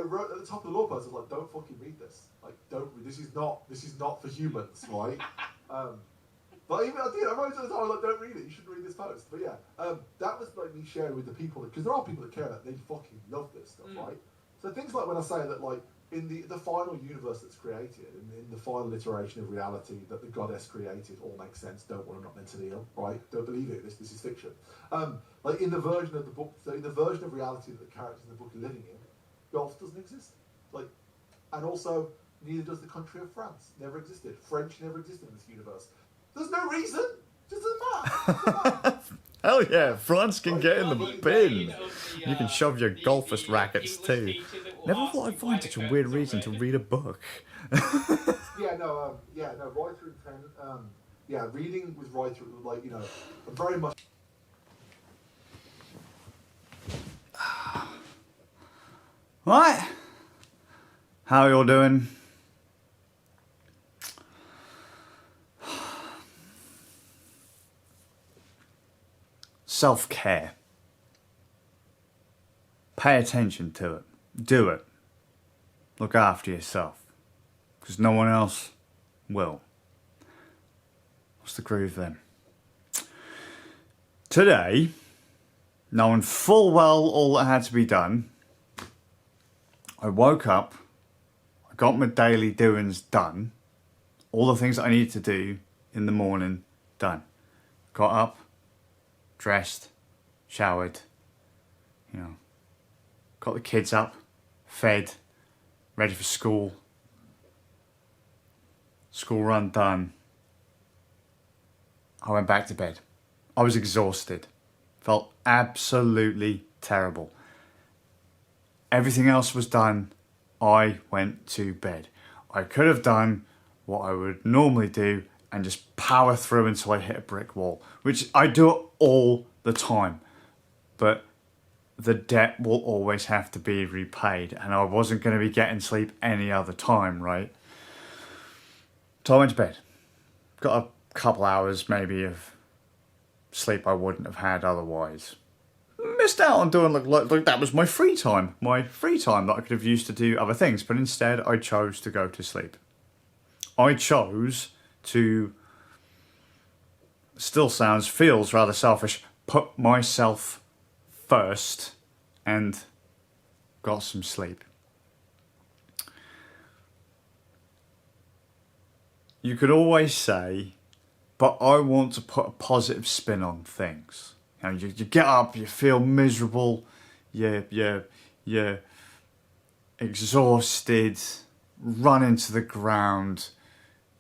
wrote at the top of the law post, I was like, don't fucking read this. Like, this is not for humans, right? But even I wrote it at the time, I was like, don't read it, you shouldn't read this post. But yeah, that was like me sharing with the people, because there are people that care, that they fucking love this stuff, right? So things like when I say that, like, in the final universe that's created, in the final iteration of reality that the goddess created, all makes sense. Don't want, I'm not mentally ill, right? Don't believe it. This is fiction. Like in the version of the book, so in the version of reality that the characters in the book are living in, golf doesn't exist. Like, and also neither does the country of France. Never existed. French never existed in this universe. There's no reason. Just doesn't matter. Hell yeah, France can get in the bin. You can shove your golfist rackets too. Never thought I'd find such a weird reason to read a book. Right through 10. Reading was right through, like, you know, very much. Right. How you all doing? Self-care. Pay attention to it. Do it. Look after yourself. Because no one else will. What's the groove then? Today, knowing full well all that had to be done, I woke up, I got my daily doings done, all the things that I needed to do in the morning done. Got up, dressed, showered, you know, got the kids up, fed, ready for school, school run done. I went back to bed. I was exhausted, felt absolutely terrible. Everything else was done. I went to bed. I could have done what I would normally do and just power through until I hit a brick wall, which I do all the time. But the debt will always have to be repaid, and I wasn't going to be getting sleep any other time, right? So I went to bed. Got a couple hours maybe of sleep I wouldn't have had otherwise. Missed out on doing like that was my free time that I could have used to do other things, but instead I chose to go to sleep. I chose to, feels rather selfish, put myself first and got some sleep. You could always say, but I want to put a positive spin on things. You know, you get up, you feel miserable, you're exhausted, run into the ground.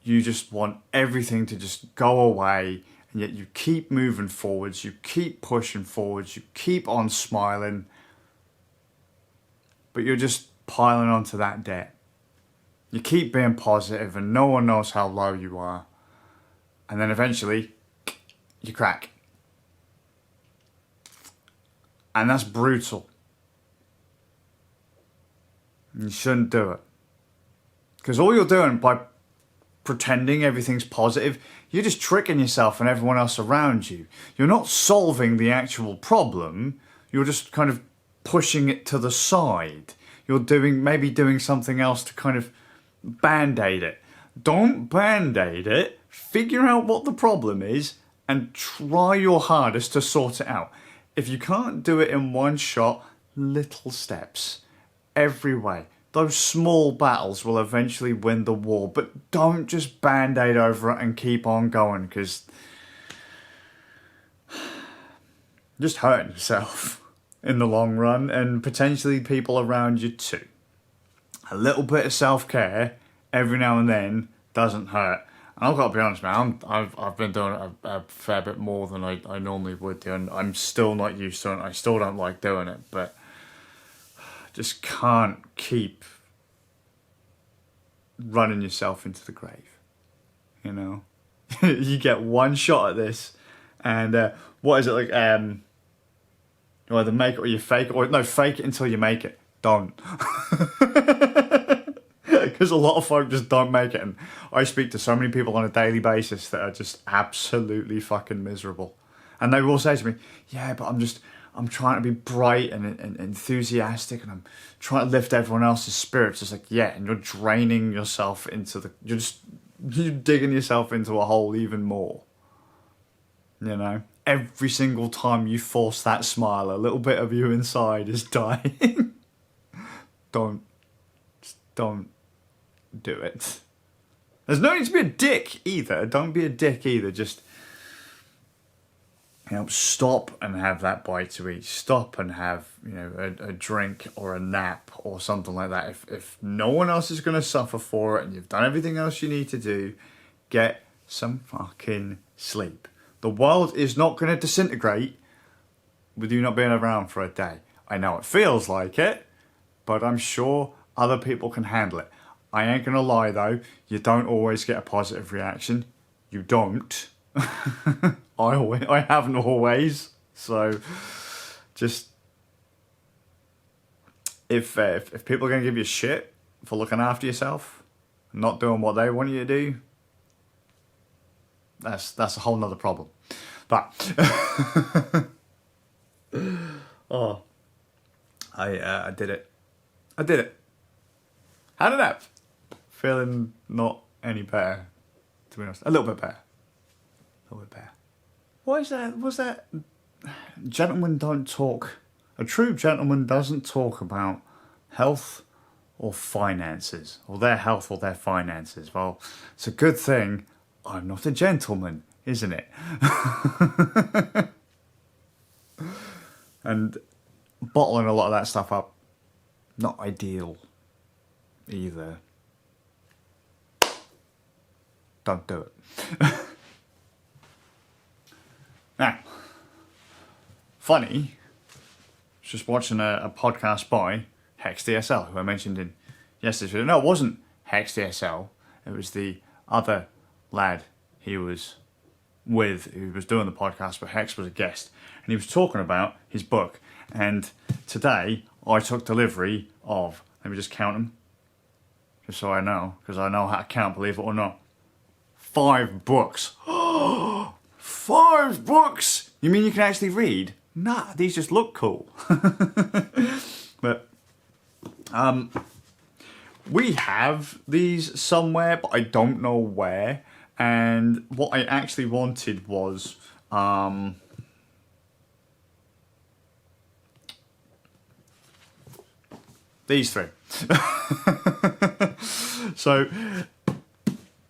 You just want everything to just go away, and yet you keep moving forwards, you keep pushing forwards, you keep on smiling, but you're just piling onto that debt. You keep being positive and no one knows how low you are. And then eventually, you crack. And that's brutal. You shouldn't do it. Because all you're doing by pretending everything's positive, you're just tricking yourself and everyone else around you. You're not solving the actual problem. You're just kind of pushing it to the side. You're maybe doing something else to kind of band-aid it. Don't band-aid it. Figure out what the problem is and try your hardest to sort it out. If you can't do it in one shot, little steps. Every way. Those small battles will eventually win the war, but don't just band-aid over it and keep on going, because you're just hurting yourself in the long run, and potentially people around you too. A little bit of self-care every now and then doesn't hurt. And I've got to be honest, man, I've been doing it a fair bit more than I normally would do, and I'm still not used to it. I still don't like doing it, but just can't keep running yourself into the grave, you know? You get one shot at this, and what is it like? You either make it or you fake it, or no, fake it until you make it. Don't. Because a lot of folk just don't make it, and I speak to so many people on a daily basis that are just absolutely fucking miserable, and they will say to me, yeah, but I'm trying to be bright and enthusiastic, and I'm trying to lift everyone else's spirits. It's like, yeah, and you're draining yourself into you're digging yourself into a hole even more. You know, every single time you force that smile, a little bit of you inside is dying. Don't do it. There's no need to be a dick either. Don't be a dick either. Just, you know, stop and have that bite to eat. Stop and have, you know, a drink or a nap or something like that. If no one else is going to suffer for it and you've done everything else you need to do, get some fucking sleep. The world is not going to disintegrate with you not being around for a day. I know it feels like it, but I'm sure other people can handle it. I ain't going to lie though, you don't always get a positive reaction. You don't. I haven't always. So just, if people are going to give you shit for looking after yourself, not doing what they want you to do, that's a whole nother problem. But oh, I did it. I did it. How did that? Feeling not any better, to be honest. A little bit better. A little bit better. What is that? Was that? Gentlemen don't talk. A true gentleman doesn't talk about health or finances, or their health or their finances. Well, it's a good thing I'm not a gentleman, isn't it? And bottling a lot of that stuff up, not ideal either. Don't do it. Now, funny, just watching a podcast by Hex DSL, who I mentioned in yesterday's video. No, it wasn't Hex DSL. It was the other lad he was with who was doing the podcast, but Hex was a guest. And he was talking about his book. And today, I took delivery of, let me just count them, just so I know, because I know how to count, believe it or not. 5 books. 5 books! You mean you can actually read? Nah, these just look cool. But we have these somewhere, but I don't know where. And what I actually wanted was these 3. So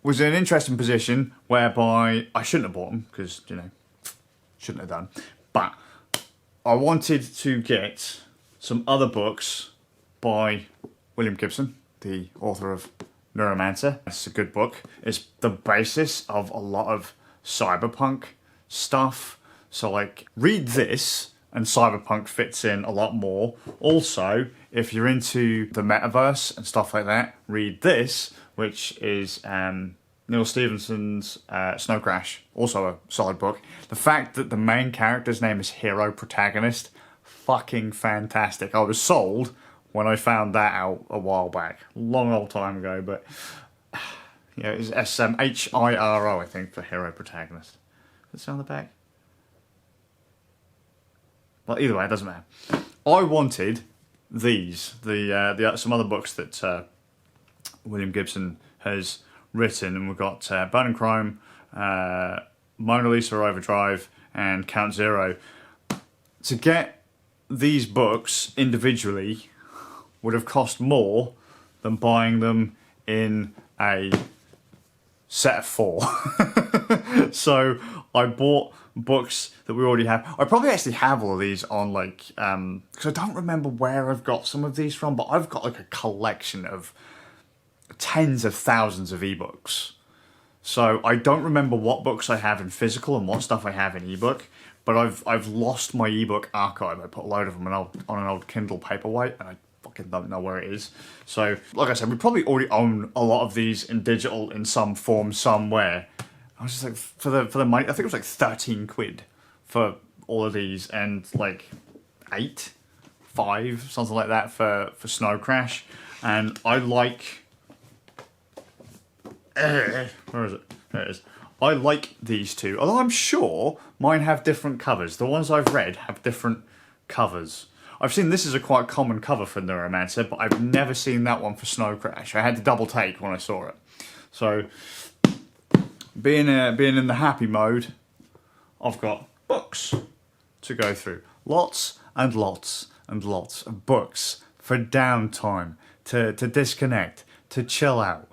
was in an interesting position whereby I shouldn't have bought them because, you know, shouldn't have done. But I wanted to get some other books by William Gibson, the author of Neuromancer. It's a good book. It's the basis of a lot of cyberpunk stuff. So, like, read this and cyberpunk fits in a lot more. Also, if you're into the metaverse and stuff like that, read this, which is Neil Stephenson's Snow Crash, also a solid book. The fact that the main character's name is Hero Protagonist, fucking fantastic. I was sold when I found that out a while back, long old time ago, but yeah, it's Hiro, I think, for Hero Protagonist. Does it say on the back? Well, either way, it doesn't matter. I wanted these, some other books that William Gibson has written, and we've got Burning Chrome, Mona Lisa Overdrive, and Count Zero. To get these books individually would have cost more than buying them in a set of 4. So I bought books that we already have. I probably actually have all of these on, like, because I don't remember where I've got some of these from, but I've got like a collection of tens of thousands of ebooks. So I don't remember what books I have in physical and what stuff I have in ebook, but I've lost my ebook archive. I put a load of them on an old Kindle Paperwhite, and I fucking don't know where it is. So, like I said, we probably already own a lot of these in digital in some form somewhere. I was just like, for the money, I think it was like 13 quid for all of these, and like 5, something like that for Snow Crash. And I like, where is it? There it is. I like these 2, although I'm sure mine have different covers. The ones I've read have different covers. I've seen this is a quite common cover for Neuromancer, but I've never seen that one for Snow Crash. I had to double take when I saw it. So, being in the happy mode, I've got books to go through. Lots and lots and lots of books for downtime, to disconnect, to chill out.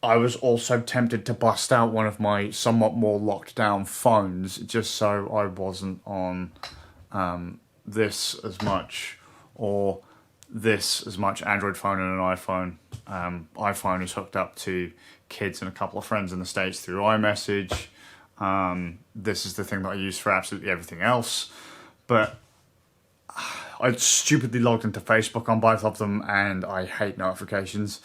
I was also tempted to bust out one of my somewhat more locked down phones just so I wasn't on this as much, or this as much. Android phone and an iPhone. iPhone is hooked up to kids and a couple of friends in the States through iMessage. This is the thing that I use for absolutely everything else. But I stupidly logged into Facebook on both of them, and I hate notifications.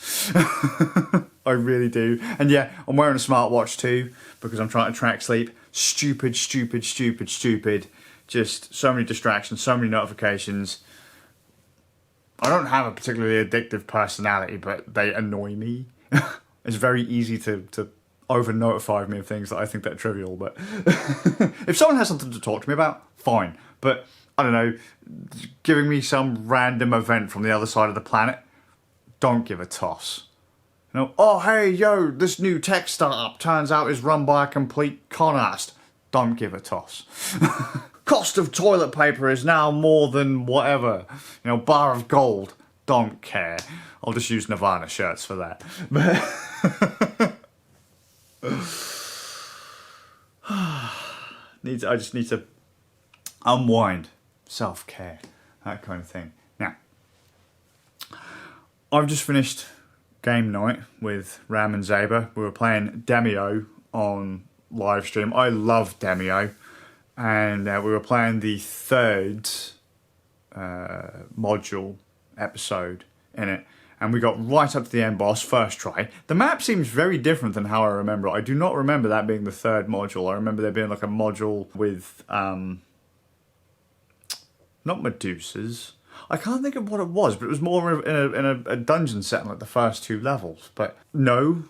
I really do. And yeah, I'm wearing a smartwatch too, because I'm trying to track sleep. Stupid. Just so many distractions, so many notifications. I don't have a particularly addictive personality, but they annoy me. It's very easy to over-notify me of things that I think that are trivial, but if someone has something to talk to me about, fine. But I don't know, giving me some random event from the other side of the planet, don't give a toss. You know, oh hey, yo, this new tech startup turns out is run by a complete con artist. Don't give a toss. Cost of toilet paper is now more than whatever, you know, bar of gold. Don't care. I'll just use Nirvana shirts for that. I just need to unwind, self-care, that kind of thing. Now, I've just finished game night with Ram and Zaber. We were playing Demio on live stream. I love Demio, and we were playing the third module episode in it, and we got right up to the end boss first try. The map seems very different than how I remember it. I do not remember that being the third module. I remember there being like a module with not Medusas. I can't think of what it was, but it was more in a dungeon setting like the first two levels. But no,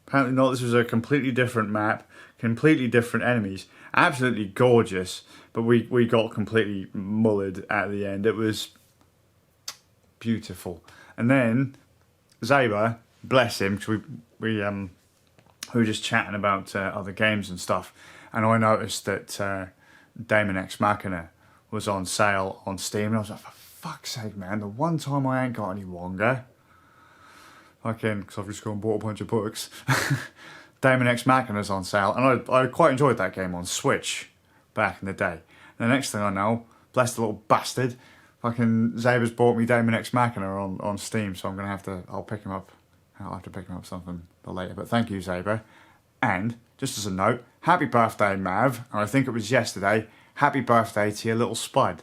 apparently not. This was a completely different map, completely different enemies. Absolutely gorgeous, but we got completely mullered at the end. It was beautiful. And then Zaber, bless him, because we were just chatting about other games and stuff, and I noticed that Daemon X Machina was on sale on Steam, and I was like, for fuck's sake, man, the one time I ain't got any longer, because I've just gone and bought a bunch of books. Daemon X Machina's on sale, and I quite enjoyed that game on Switch back in the day. And the next thing I know, bless the little bastard, fucking Zaber's bought me Daemon X Machina on Steam, so I'll have to pick him up something later. But thank you, Zaber. And just as a note, happy birthday, Mav. And I think it was yesterday. Happy birthday to your little spud.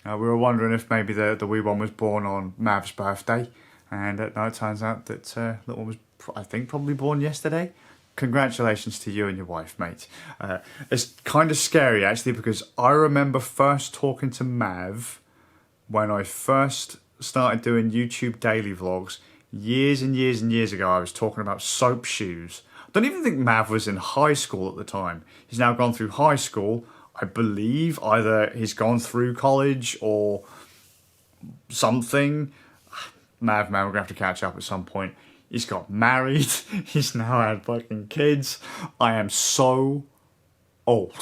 We were wondering if maybe the wee one was born on Mav's birthday, and no, it turns out that little one was, I think, probably born yesterday. Congratulations to you and your wife, mate. It's kind of scary, actually, because I remember first talking to Mav when I first started doing YouTube daily vlogs years and years and years ago. I was talking about soap shoes. I don't even think Mav was in high school at the time. He's now gone through high school. I believe either he's gone through college or something. Mav, man, we're going to have to catch up at some point. He's got married. He's now had fucking kids. I am so old.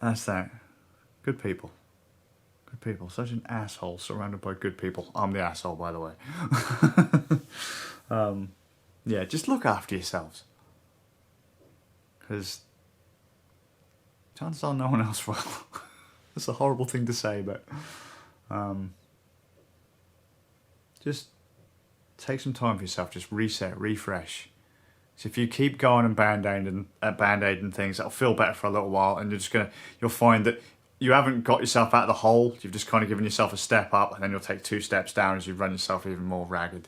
That's that. Good people. Good people. Such an asshole surrounded by good people. I'm the asshole, by the way. Yeah, just look after yourselves. Because chances are no one else will. That's a horrible thing to say, but just take some time for yourself. Just reset, refresh. So if you keep going and band-aiding things, that'll feel better for a little while, and you'll find that you haven't got yourself out of the hole. You've just kind of given yourself a step up, and then you'll take 2 steps down as you run yourself even more ragged.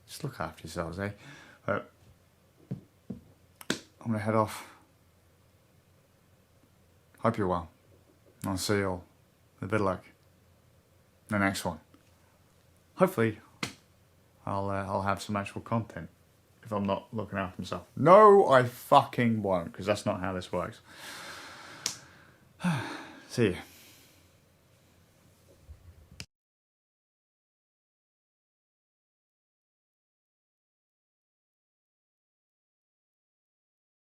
Just look after yourselves, eh? But I'm gonna head off. Hope you're well. I'll see you all with a bit of luck in the next one. Hopefully, I'll have some actual content. if I'm not looking after myself. No, I fucking won't, because that's not how this works. See you.